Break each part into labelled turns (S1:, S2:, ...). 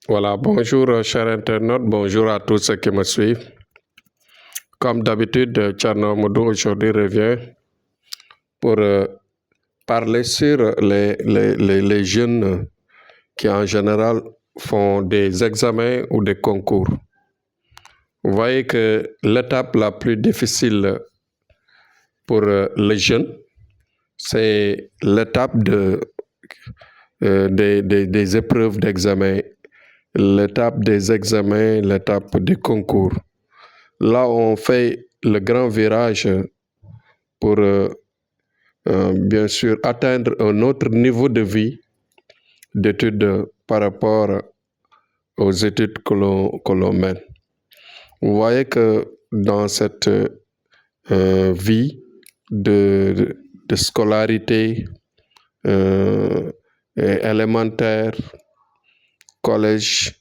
S1: Voilà, bonjour chers internautes, bonjour à tous ceux qui me suivent. Comme d'habitude, Tcherno Moudou aujourd'hui revient pour parler sur les jeunes qui en général font des examens ou des concours. Vous voyez que l'étape la plus difficile pour les jeunes, c'est l'étape des épreuves d'examen, l'étape des examens, l'étape des concours. Là, on fait le grand virage pour, bien sûr, atteindre un autre niveau de vie d'études par rapport aux études que l'on mène. Vous voyez que dans cette vie de scolarité élémentaire, collège,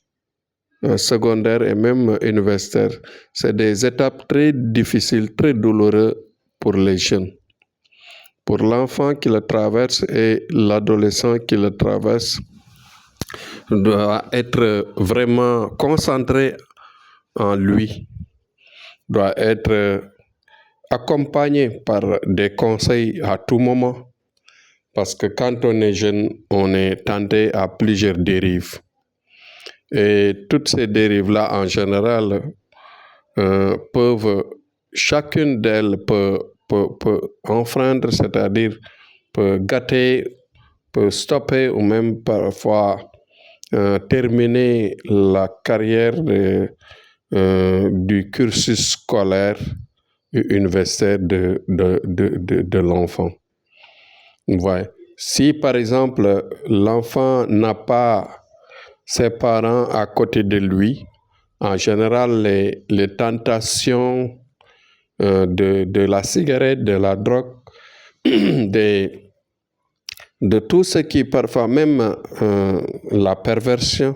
S1: secondaire et même universitaire, c'est des étapes très difficiles, très douloureuses pour les jeunes. Pour l'enfant qui le traverse et l'adolescent qui le traverse, doit être vraiment concentré en lui, doit être accompagné par des conseils à tout moment, parce que quand on est jeune, on est tenté à plusieurs dérives. Et toutes ces dérives-là, en général, chacune d'elles peut enfreindre, c'est-à-dire peut gâter, peut stopper ou même parfois terminer la carrière du cursus scolaire et universitaire de l'enfant. Ouais. Si par exemple l'enfant n'a pas ses parents à côté de lui, en général les tentations de la cigarette, de la drogue, de tout ce qui parfois même la perversion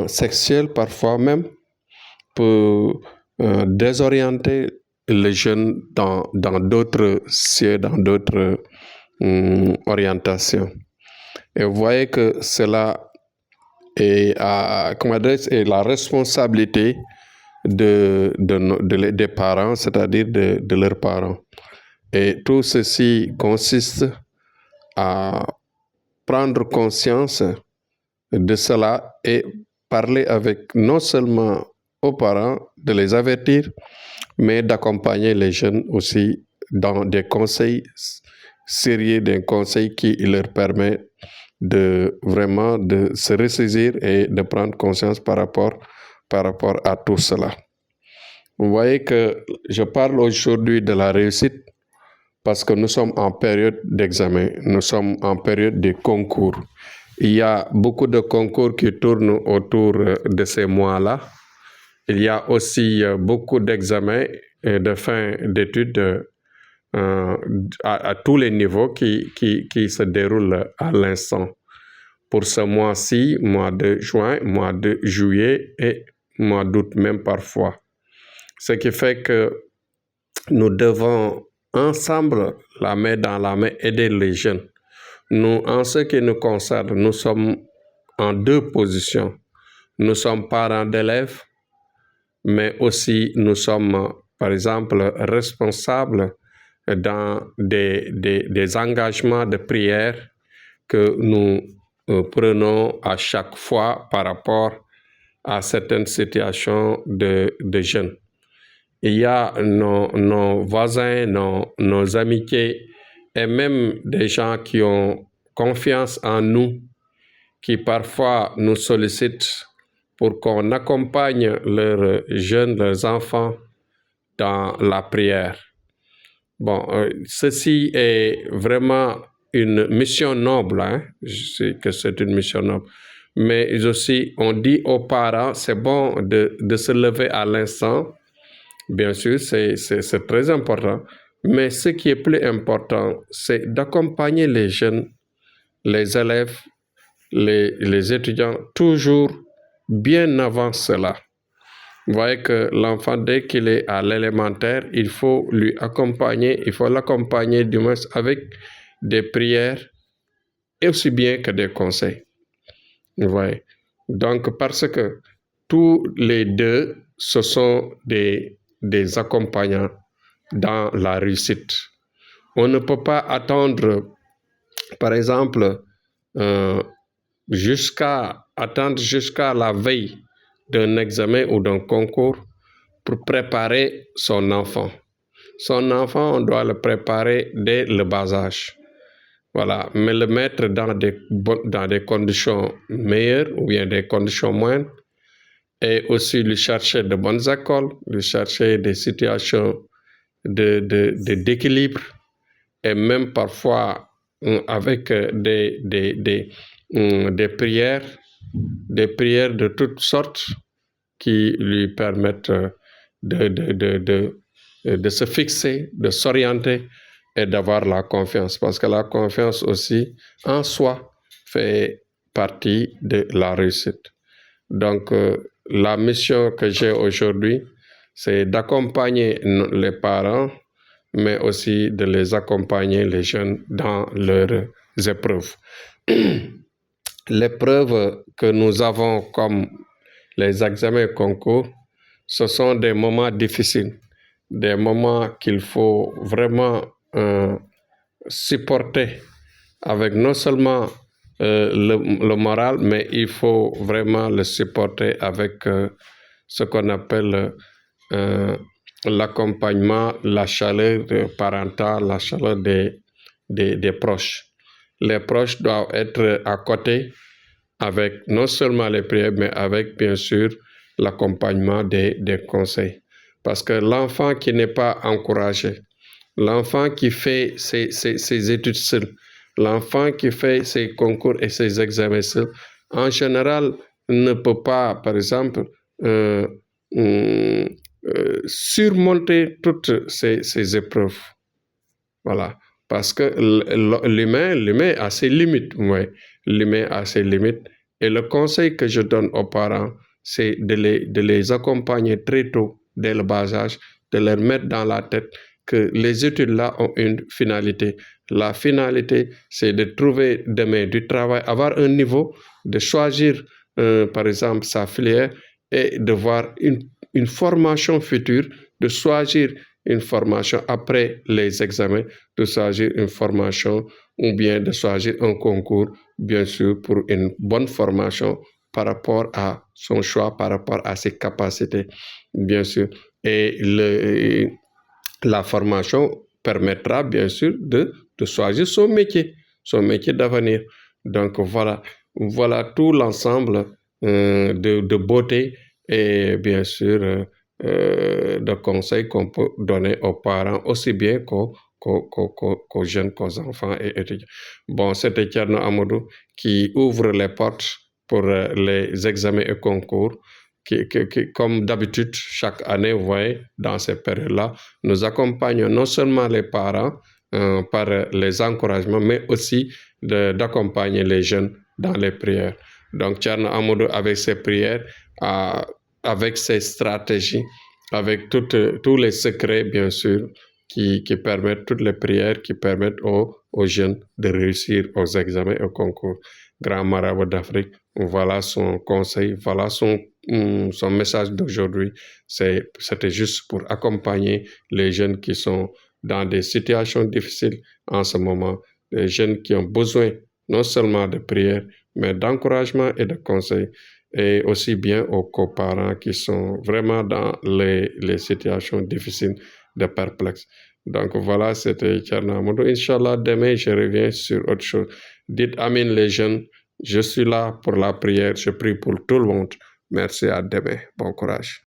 S1: sexuelle parfois même peut désorienter les jeunes dans d'autres cieux, dans d'autres orientations. Et vous voyez que cela est la responsabilité des parents, c'est-à-dire de leurs parents. Et tout ceci consiste à prendre conscience de cela et parler avec non seulement aux parents, de les avertir, mais d'accompagner les jeunes aussi dans des conseils sérieux, des conseils qui leur permettent de vraiment de se ressaisir et de prendre conscience par rapport à tout cela. Vous voyez que je parle aujourd'hui de la réussite parce que nous sommes en période d'examen, nous sommes en période de concours. Il y a beaucoup de concours qui tournent autour de ces mois-là. Il y a aussi beaucoup d'examens et de fin d'études à tous les niveaux qui se déroulent à l'instant. Pour ce mois-ci, mois de juin, mois de juillet et mois d'août même parfois. Ce qui fait que nous devons ensemble, la main dans la main, aider les jeunes. Nous, en ce qui nous concerne, nous sommes en deux positions. Nous sommes parents d'élèves, mais aussi nous sommes, par exemple, responsables dans des engagements de prière que nous prenons à chaque fois par rapport à certaines situations de jeunes. Il y a nos voisins, nos amitiés et même des gens qui ont confiance en nous, qui parfois nous sollicitent pour qu'on accompagne leurs jeunes, leurs enfants dans la prière. Bon, ceci est vraiment une mission noble, hein? Je sais que c'est une mission noble. Mais aussi, on dit aux parents, c'est bon de se lever à l'instant. Bien sûr, c'est très important. Mais ce qui est plus important, c'est d'accompagner les jeunes, les élèves, les étudiants, toujours bien avant cela. Vous voyez que l'enfant, dès qu'il est à l'élémentaire, il faut l'accompagner du moins avec des prières et aussi bien que des conseils. Vous voyez. Donc, parce que tous les deux, ce sont des accompagnants dans la réussite. On ne peut pas attendre, par exemple, attendre jusqu'à la veille d'un examen ou d'un concours pour préparer son enfant. Son enfant, on doit le préparer dès le bas âge. Voilà, mais le mettre dans des conditions meilleures ou bien des conditions moindres, et aussi lui chercher de bonnes écoles, lui chercher des situations d'équilibre, et même parfois avec des prières de toutes sortes qui lui permettent de se fixer, de s'orienter et d'avoir la confiance. Parce que la confiance aussi, en soi, fait partie de la réussite. Donc, la mission que j'ai aujourd'hui, c'est d'accompagner les parents, mais aussi de les accompagner, les jeunes, dans leurs épreuves. L'épreuve que nous avons comme les examens et concours, ce sont des moments difficiles, des moments qu'il faut vraiment supporter avec non seulement le moral, mais il faut vraiment le supporter avec ce qu'on appelle l'accompagnement, la chaleur parentale, la chaleur des proches. Les proches doivent être à côté avec non seulement les prières, mais avec bien sûr l'accompagnement des conseils. Parce que l'enfant qui n'est pas encouragé, l'enfant qui fait ses études seul, l'enfant qui fait ses concours et ses examens seul, en général, ne peut pas, par exemple, surmonter toutes ces épreuves. Voilà. Parce que l'humain a ses limites. Ouais. L'humain a ses limites. Et le conseil que je donne aux parents, c'est de les accompagner très tôt, dès le bas âge, de leur mettre dans la tête que les études-là ont une finalité. La finalité, c'est de trouver demain du travail, avoir un niveau, de choisir, par exemple, sa filière et de voir une formation future, de choisir une formation après les examens, de choisir une formation ou bien de choisir un concours, bien sûr, pour une bonne formation par rapport à son choix, par rapport à ses capacités, bien sûr. Et la formation permettra, bien sûr, de choisir son métier d'avenir. Donc, voilà tout l'ensemble de beauté et, bien sûr, de conseils qu'on peut donner aux parents, aussi bien qu'aux jeunes, qu'aux enfants et étudiants. Bon, c'était Thierno Amadou qui ouvre les portes pour les examens et concours. Comme d'habitude, chaque année, vous voyez, dans ces périodes-là, nous accompagnons non seulement les parents par les encouragements, mais aussi d'accompagner les jeunes dans les prières. Donc, Thierno Amadou, avec ses prières, avec ses stratégies, avec tous les secrets, bien sûr, qui permettent, toutes les prières qui permettent aux jeunes de réussir aux examens et aux concours. Grand marabout d'Afrique, voilà son conseil, voilà son message d'aujourd'hui. C'était juste pour accompagner les jeunes qui sont dans des situations difficiles en ce moment, les jeunes qui ont besoin non seulement de prières, mais d'encouragement et de conseils, et aussi bien aux coparents qui sont vraiment dans les situations difficiles de perplexes. Donc voilà, c'était Thierno Amadou. Inch'Allah, demain, je reviens sur autre chose. Dites Amin les jeunes, je suis là pour la prière, je prie pour tout le monde. Merci, à demain. Bon courage.